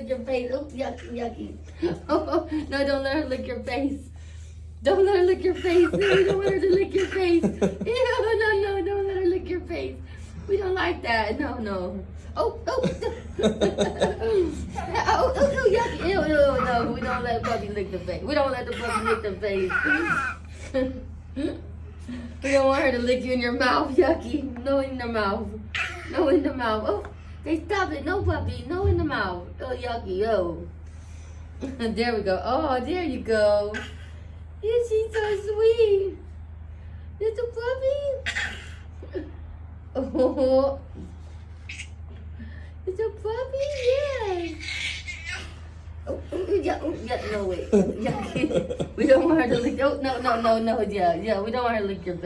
your face. Oh, yucky, yucky. Oh, no, don't let her lick your face. Don't let her lick your face. No, we don't want her to lick your face. Ew, no, don't let her lick your face. We don't like that. No. Oh. Oh, yucky. Ew, no, we don't let puppy lick the face. We don't let the puppy lick the face. We don't want her to lick you in your mouth, yucky. No in the mouth. No in the mouth. Oh, they stop it. No puppy. No in the mouth. Oh, yucky. Oh. There we go. Oh, there you go. Yeah, she's so sweet. Little puppy. Oh. Little puppy, yes. Oh, yeah, no, wait. Yeah. We don't want her to lick. Oh, no, yeah, we don't want her to lick your face.